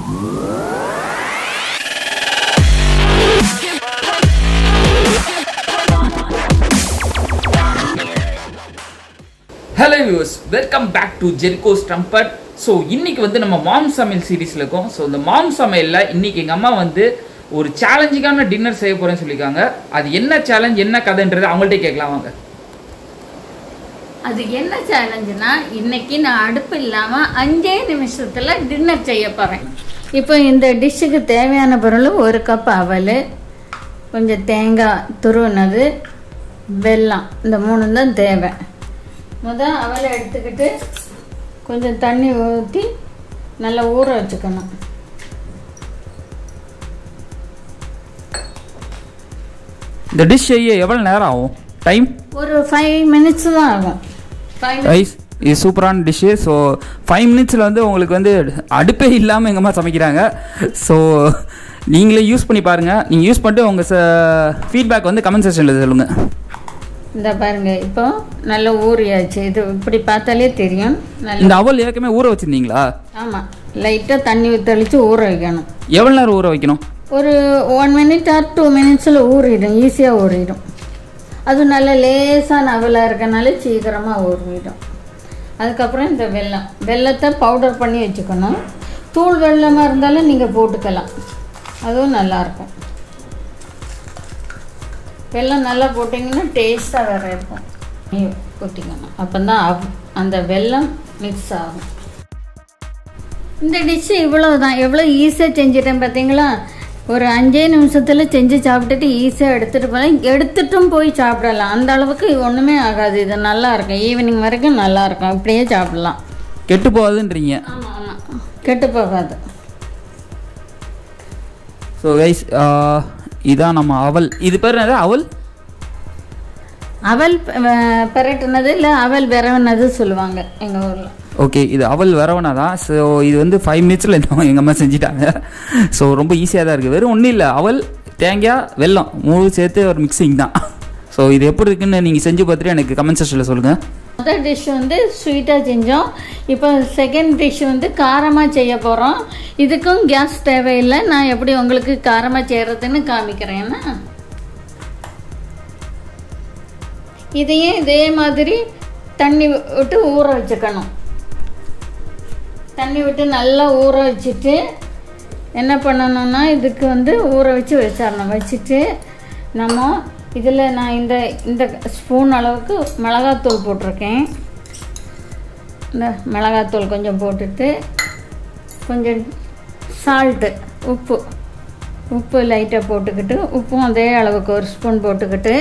Hello viewers, welcome back to Jericho's Trumpet. So இன்னைக்கு வந்து நம்ம மாம் சமையல் சீரிஸ்ல இருக்கோம். ஸோ இந்த மாம் சமையல்ல இன்னைக்கு எங்க அம்மா வந்து ஒரு சேலஞ்சிங்கான டின்னர் செய்ய போறேன்னு சொல்லியிருக்காங்க. அது என்ன சேலஞ்ச், என்ன கதைன்றது அவங்கள்ட்ட கேட்கலாம் வாங்க. அது என்ன சேலஞ்சுனா, இன்னைக்கு நான் அடுப்பு இல்லாமல் 5 நிமிஷத்தில் டின்னர் செய்ய போகிறேன். இப்போ இந்த டிஷ்ஷுக்கு தேவையான பொருள் 1 கப் அவல், கொஞ்சம் தேங்காய் துருவினது, வெல்லம், இந்த 3 தான் தேவை. முதல் அவலை எடுத்துக்கிட்டு கொஞ்சம் தண்ணி ஊற்றி நல்லா ஊற வச்சுக்கணும். இந்த டிஷ் செய்ய எவ்வளவு நேரம் ஆகும்? டைம் ஒரு 5 மினிட்ஸ் தான் ஆகும். இது சூப்பரான டிஷ்ஷு. ஸோ 5 மினிட்ஸில் வந்து உங்களுக்கு வந்து அடுப்பே இல்லாமல் எங்கள் அம்மா சமைக்கிறாங்க. ஸோ நீங்களே யூஸ் பண்ணி பாருங்கள். நீங்கள் யூஸ் பண்ணிட்டு உங்கள் ஃபீட்பேக் வந்து கமெண்ட் செக்ஷனில் சொல்லுங்கள். இந்த பாருங்க, இப்போ நல்லா ஊறியாச்சு. இது இப்படி பார்த்தாலே தெரியும். இந்த அவல் ஏற்கனவே ஊற வச்சுருந்தீங்களா? ஆமாம், லைட்டாக தண்ணி தெளித்து ஊற வைக்கணும். எவ்வளோ நேரம் ஊற வைக்கணும்? ஒரு 1 மினிட் ஆர் 2 மினிட்ஸில் ஊறிடும், ஈஸியாக ஊறிடும். அது நல்ல லேசான அவலாக இருக்கனால சீக்கிரமாக ஊறிடும். அதுக்கப்புறம் இந்த வெல்லத்தை பவுடர் பண்ணி வச்சுக்கணும். தூள் வெல்லமாக இருந்தாலும் நீங்கள் போட்டுக்கலாம், அதுவும் நல்லாயிருக்கும். வெல்லம் நல்லா போட்டிங்கன்னா டேஸ்ட்டாக வேறு இருக்கும். போட்டிக்கணும், அப்போ தான் அந்த வெல்லம் மிக்ஸ் ஆகும். இந்த டிஷ்ஷு இவ்வளோ தான். எவ்வளோ ஈஸியாக செஞ்சிட்டேன் பார்த்தீங்களா? ஒரு 5 நிமிஷத்தில் செஞ்சு சாப்பிட்டுட்டு ஈஸியாக எடுத்துகிட்டு போகலாம். எடுத்துட்டும் போய் சாப்பிடலாம். அந்த அளவுக்கு ஒன்றுமே ஆகாது. இது நல்லாயிருக்கும், ஈவினிங் வரைக்கும் நல்லாயிருக்கும். இப்படியே சாப்பிடலாம். கெட்டு போகாதுன்றீங்க? ஆமாம் ஆமாம், கெட்டு போகாது. ஸோ கைஸ், இதான் நம்ம அவல். இது பேர் என்னது? அவல் பெரட்டினது இல்லை, அவல் விரவனது சொல்லுவாங்க எங்கள் ஊரில். ஓகே, இது அவல் விரவனா தான். ஸோ இது வந்து 5 மினிட்ஸில் எங்கள் அம்மா செஞ்சுட்டாங்க. ஸோ ரொம்ப ஈஸியாக தான் இருக்குது. வெறும் ஒன்றும் இல்லை, அவல், தேங்காய், வெல்லம் 3 சேர்த்து ஒரு மிக்சிங் தான். ஸோ இது எப்படி இருக்குன்னு நீங்கள் செஞ்சு பார்த்துட்டு எனக்கு கமெண்ட் செக்ஷனில் சொல்லுங்கள். முதல் டிஷ் வந்து ஸ்வீட்டாக செஞ்சோம். இப்போ செகண்ட் டிஷ் வந்து காரமாக செய்ய போகிறோம். இதுக்கும் கேஸ் தேவையில்லை. நான் எப்படி உங்களுக்கு காரமாக செய்கிறதுன்னு காமிக்கிறேன்னா, இதையும் இதே மாதிரி தண்ணி விட்டு ஊற வச்சுக்கணும். தண்ணி விட்டு நல்லா ஊற வச்சுட்டு என்ன பண்ணணும்னா, இதுக்கு வந்து ஊற வச்சிடணும். வச்சுட்டு நம்ம இதில் நான் இந்த ஸ்பூன் அளவுக்கு மிளகாத்தூள் போட்டிருக்கேன். இந்த மிளகாத்தூள் கொஞ்சம் போட்டுட்டு, கொஞ்சம் சால்ட்டு, உப்பு லைட்டாக போட்டுக்கிட்டு, உப்பும் அதே அளவுக்கு 1 ஸ்பூன் போட்டுக்கிட்டு,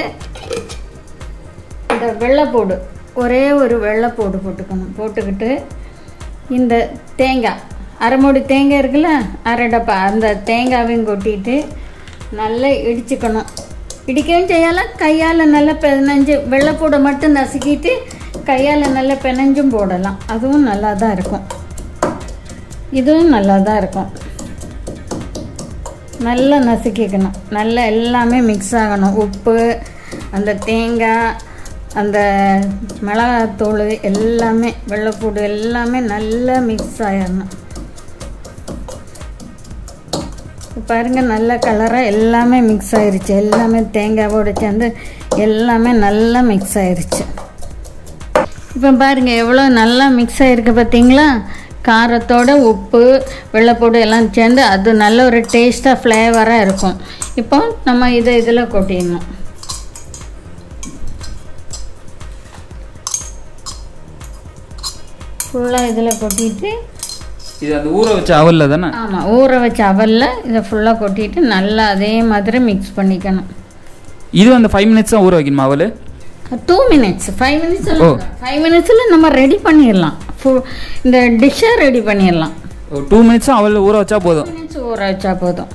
இந்த வெள்ளைப்பூடு, ஒரே ஒரு வெள்ளைப்பூடு போட்டுக்கணும். போட்டுக்கிட்டு இந்த தேங்காய், அரை மூடி தேங்காய் இருக்குல்ல, அரை டப்பா, அந்த தேங்காவையும் கொட்டிட்டு நல்லா இடிச்சுக்கணும். இடிக்கவும் செய்யலாம், கையால் நல்லா பிணைஞ்சு, வெள்ளைப்பூடை மட்டும் நசுக்கிட்டு கையால் நல்லா பிணைஞ்சும் போடலாம். அதுவும் நல்லா தான் இருக்கும். இதுவும் நல்லா தான் இருக்கும். நல்லா நசுக்கிக்கணும். நல்லா எல்லாமே மிக்ஸ் ஆகணும். உப்பு, அந்த தேங்காய், அந்த மிளகாத்தூள் எல்லாமே, வெள்ளைப்பூடு எல்லாமே நல்லா மிக்ஸ் ஆகிடணும். பாருங்கள், நல்ல கலராக எல்லாமே மிக்ஸ் ஆகிருச்சு. எல்லாமே தேங்காவோடு சேர்ந்து எல்லாமே நல்லா மிக்ஸ் ஆகிருச்சு. இப்போ பாருங்கள் எவ்வளோ நல்லா மிக்ஸ் ஆகிருக்கு பார்த்தீங்களா? காரத்தோட உப்பு, வெள்ளைப்பூடு எல்லாம் சேர்ந்து அது நல்ல ஒரு டேஸ்ட்டாக ஃப்ளேவராக இருக்கும். இப்போ நம்ம இதில் கொட்டிடணும். ஃபுல்லாக இதில் கொட்டிட்டு, இது அந்த ஊற வச்ச அவல்ல தானே? ஆமாம், ஊற வச்ச அவல்ல இதை ஃபுல்லாக கொட்டிட்டு நல்லா அதே மாதிரி மிக்ஸ் பண்ணிக்கணும். இது அந்த 5 மினிட்ஸ் தான் ஊற வைக்கணுமா அவல்? 2 மினிட்ஸ். 5 மினிட்ஸ் 5 மினிட்ஸில் நம்ம ரெடி பண்ணிடலாம். இந்த டிஷ்ஷை ரெடி பண்ணிடலாம். 2 மினிட்ஸ் அவல் ஊற வச்சா போதும். 2 மினிட்ஸ் ஊற வச்சா போதும்.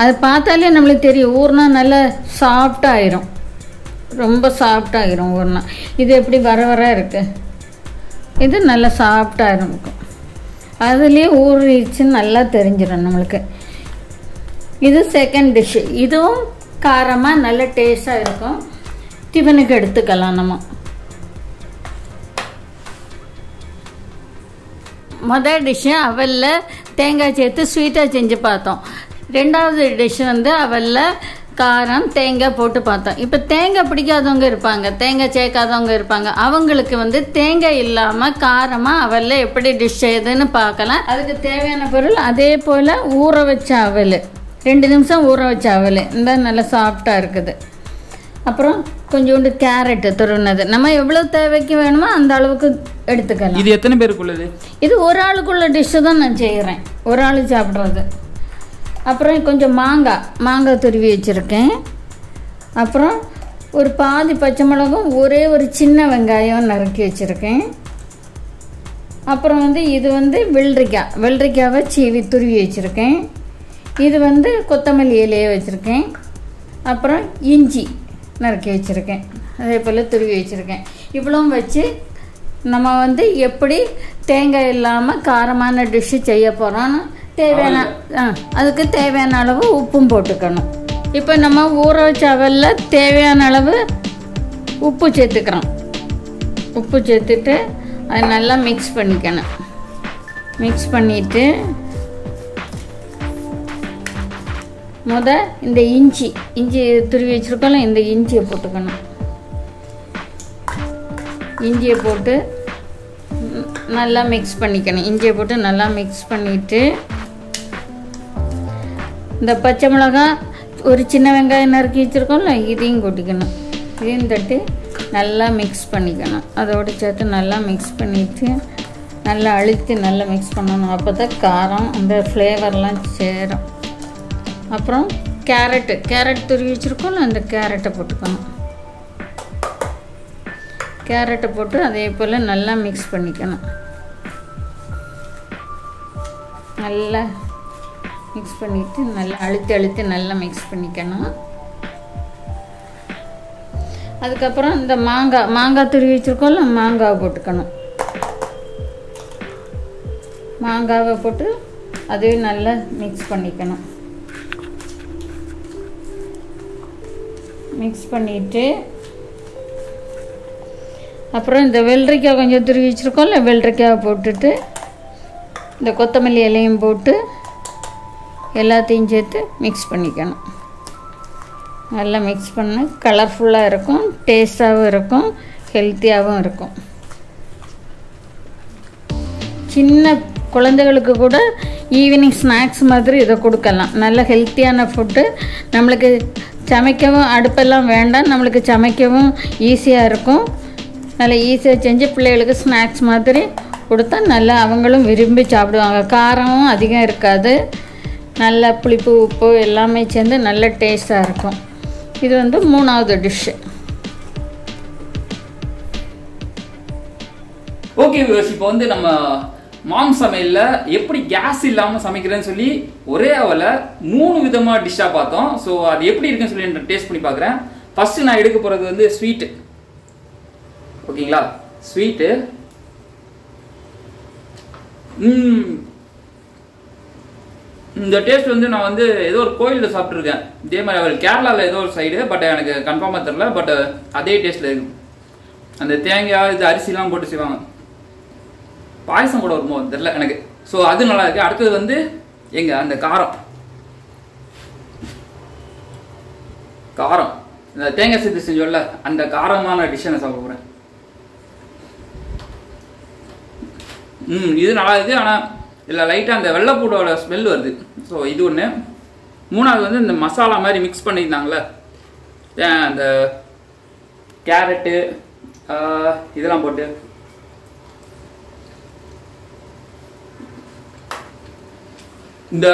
அது பார்த்தாலே நம்மளுக்கு தெரியும், ஊறினா நல்லா சாஃப்டாக ஆயிரும். ரொம்ப சாஃப்டாக ஆயிரும் ஊறினா. இது எப்படி வர இருக்குது, இது நல்லா சாஃப்டாக இருக்கும். அதுலேயே ஊறிடுச்சுன்னு நல்லா தெரிஞ்சிடும் நம்மளுக்கு. இது செகண்ட் டிஷ்ஷு. இதுவும் காரமாக நல்ல டேஸ்ட்டாக இருக்கும். டிஃபனுக்கு எடுத்துக்கலாம் நம்ம. மொதல் டிஷ்ஷு அவலில் தேங்காய் சேர்த்து ஸ்வீட்டாக செஞ்சு பார்த்தோம். ரெண்டாவது டிஷ் வந்து அவலில் காரம் தேங்காய் போட்டு பார்த்தோம். இப்போ தேங்காய் பிடிக்காதவங்க இருப்பாங்க, தேங்காய் சேர்க்காதவங்க இருப்பாங்க. அவங்களுக்கு வந்து தேங்காய் இல்லாமல் காரமாக அவலில் எப்படி டிஷ் செய்யுதுன்னு பார்க்கலாம். அதுக்கு தேவையான பொருள் அதே போல் ஊற வச்ச அவல், 2 நிமிஷம் ஊற வச்ச அவல், இந்த நல்லா சாஃப்டாக இருக்குது. அப்புறம் கொஞ்சோண்டு கேரட்டு துருவினது, நம்ம எவ்வளோ தேவைக்கு வேணுமோ அந்த அளவுக்கு எடுத்துக்கலாம். இது எத்தனை பேருக்குள்ளது? இது ஒரு ஆளுக்குள்ள டிஷ்ஷு தான் நான் செய்கிறேன், ஒரு ஆள் சாப்பிட்றது. அப்புறம் கொஞ்சம் மாங்காய் துருவி வச்சுருக்கேன். அப்புறம் ஒரு பாதி பச்சை மிளகும் ஒரே ஒரு சின்ன வெங்காயம் நறுக்கி வச்சுருக்கேன். அப்புறம் வந்து இது வந்து வெள்ளரிக்காவை சீவி துருவி வச்சுருக்கேன். இது வந்து கொத்தமல்லி இலையை வச்சுருக்கேன். அப்புறம் இஞ்சி நறுக்கி வச்சுருக்கேன், அதே போல் துருவி வச்சுருக்கேன். இவ்வளவும் வச்சு நம்ம வந்து எப்படி தேங்காய் இல்லாமல் காரமான டிஷ்ஷு செய்ய போகிறோன்னு அதுக்கு தேவையான அளவு உப்பும் போட்டுக்கணும். இப்போ நம்ம ஊற வச்ச அவலில் தேவையான அளவு உப்பு சேர்த்துக்கிறோம். உப்பு சேர்த்துட்டு அதை நல்லா மிக்ஸ் பண்ணிக்கணும். மிக்ஸ் பண்ணிவிட்டு இந்த இஞ்சி துருவி வச்சுருக்கோம்ல, இந்த இஞ்சியை போட்டுக்கணும். இஞ்சியை போட்டு நல்லா மிக்ஸ் பண்ணிக்கணும். இஞ்சியை போட்டு நல்லா மிக்ஸ் பண்ணிவிட்டு இந்த பச்சை மிளகாய் ஒரு சின்ன வெங்காயம் நறுக்கி வச்சுருக்கோம்ல, இதையும் கொட்டிக்கணும். இதையும் தட்டி நல்லா மிக்ஸ் பண்ணிக்கணும். அதோடு சேர்த்து நல்லா மிக்ஸ் பண்ணிவிட்டு நல்லா அழுத்தி நல்லா மிக்ஸ் பண்ணணும். அப்போ தான் காரம் அந்த ஃப்ளேவர்லாம் சேரும். அப்புறம் கேரட் துருவி வச்சுருக்கோம்ல, அந்த கேரட்டை போட்டுக்கணும். கேரட்டை போட்டு அதே போல் நல்லா மிக்ஸ் பண்ணிக்கணும். நல்லா மிக்ஸ் பண்ணிவிட்டு நல்லா அழுத்தி நல்லா மிக்ஸ் பண்ணிக்கணும். அதுக்கப்புறம் இந்த மாங்காய் துருவி வச்சுருக்கோம்ல, மாங்காவை போட்டுக்கணும். மாங்காவை போட்டு அதையும் நல்லா மிக்ஸ் பண்ணிக்கணும். மிக்ஸ் பண்ணிவிட்டு அப்புறம் இந்த வெள்ளரிக்காய் கொஞ்சம் துருவி வச்சுருக்கோம்ல, வெள்ளரிக்காவை போட்டுட்டு இந்த கொத்தமல்லி இலையும் போட்டு எல்லாத்தையும் சேர்த்து மிக்ஸ் பண்ணிக்கணும். நல்லா மிக்ஸ் பண்ண கலர்ஃபுல்லாக இருக்கும், டேஸ்ட்டாகவும் இருக்கும், ஹெல்த்தியாகவும் இருக்கும். சின்ன குழந்தைகளுக்கு கூட ஈவினிங் ஸ்நாக்ஸ் மாதிரி இதை கொடுக்கலாம். நல்ல ஹெல்த்தியான ஃபுட்டு. நம்மளுக்கு சமைக்கவும் அடுப்பெல்லாம் வேண்டாம், நம்மளுக்கு சமைக்கவும் ஈஸியாக இருக்கும். நல்லா ஈஸியாக செஞ்சு பிள்ளைகளுக்கு ஸ்நாக்ஸ் மாதிரி கொடுத்தா நல்லா அவங்களும் விரும்பி சாப்பிடுவாங்க. காரமும் அதிகம் இருக்காது, நல்லா புளிப்பு உப்பு எல்லாமே சேர்ந்து நல்ல டேஸ்ட்டாக இருக்கும். இது வந்து 3வது டிஷ்ஷு. ஓகே வியூவர்ஸ், இப்போ வந்து நம்ம மாம் சமையல்ல எப்படி கேஸ் இல்லாமல் சமைக்கிறேன்னு சொல்லி ஒரே அவலை 3 விதமாக டிஷ்ஷாக பார்த்தோம். ஸோ அது எப்படி இருக்குன்னு சொல்லி டேஸ்ட் பண்ணி பார்க்குறேன். ஃபர்ஸ்ட் நான் எடுக்க போகிறது வந்து ஸ்வீட்டு. ஓகேங்களா, ஸ்வீட்டு. இந்த டேஸ்ட் வந்து நான் வந்து ஏதோ ஒரு கோயிலில் சாப்பிட்ருக்கேன். இதே மாதிரி அவர் கேரளாவில் ஏதோ ஒரு சைடு, பட் எனக்கு கன்ஃபார்மாக தெரில. பட் அதே டேஸ்ட்டில் இருக்கும். அந்த தேங்காய் இது அரிசிலாம் போட்டு செய்வாங்க. பாயசம் கூட வருமோ தெரில எனக்கு. ஸோ அது நல்லா இருக்கு. அடுத்தது வந்து அந்த காரம் இந்த தேங்காய் சேர்த்து செஞ்சோம்ல, அந்த காரமான டிஷ்ஷை நான் சாப்பிட போகிறேன். இது நல்லா இருக்குது. ஆனால் இதில் லைட்டாக அந்த வெள்ளைப்பூடோட ஸ்மெல் வருது. ஸோ இது ஒன்று. 3வது வந்து இந்த மசாலா மாதிரி மிக்ஸ் பண்ணியிருந்தாங்களே, அந்த கேரட்டு இதெல்லாம் போட்டு இந்த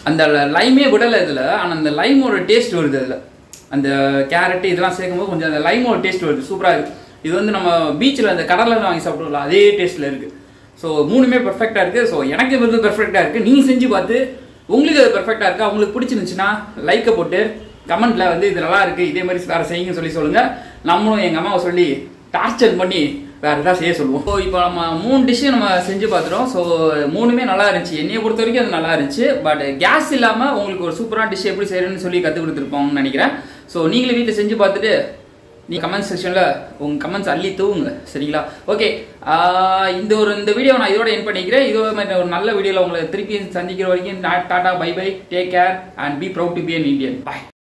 அந்த லைமே விடலை இதில். ஆனால் அந்த லைமோட டேஸ்ட் வருது அதில். அந்த கேரட்டு இதெல்லாம் சேர்க்கும்போது கொஞ்சம் அந்த லைமோட டேஸ்ட் வருது. சூப்பராக இருக்குது. இது வந்து நம்ம பீச்சில் அந்த கடலில் வாங்கி சாப்பிடுவோம்ல, அதே டேஸ்ட்டில் இருக்குது. ஸோ 3மே பெர்ஃபெக்டாக இருக்குது. ஸோ எனக்கு இது பெர்ஃபெக்டாக இருக்குது. நீங்கள் செஞ்சு பார்த்து உங்களுக்கு அது பெர்ஃபெக்டாக இருக்கா, உங்களுக்கு பிடிச்சிருந்துச்சுன்னா லைக்கை போட்டு கமெண்ட்டில் வந்து இது நல்லா இருக்குது, இதே மாதிரி வேறு செய்யுங்கன்னு சொல்லி சொல்லுங்கள். நம்மளும் எங்கள் அம்மாவை சொல்லி டார்ச்சர் பண்ணி வேறு எதாவது செய்ய சொல்லுவோம். ஸோ இப்போ நம்ம 3 டிஷ்ஷு நம்ம செஞ்சு பார்த்துட்டோம். ஸோ 3மே நல்லா இருந்துச்சு. என்னையை பொறுத்த வரைக்கும் அது நல்லா இருந்துச்சு. பட் கேஸ் இல்லாமல் உங்களுக்கு ஒரு சூப்பரான டிஷ் எப்படி செய்யணும்னு சொல்லி கற்றுக் கொடுத்துருப்போம்னு நினைக்கிறேன். ஸோ நீங்களே வீட்டில் செஞ்சு பார்த்துட்டு நீ கமெண்ட் செக்ஷன்ல உங்க கமெண்ட்ஸ் அள்ளி தூவுங்க சரிங்களா. ஓகே, இந்த வீடியோ நான் இதோட எண்ட் பண்ணிக்கிறேன். இதோ மாதிரி ஒரு நல்ல வீடியோல உங்களை திருப்பி சந்திக்கிற வரைக்கும் tata bye bye, take care and be proud to be an Indian. Bye.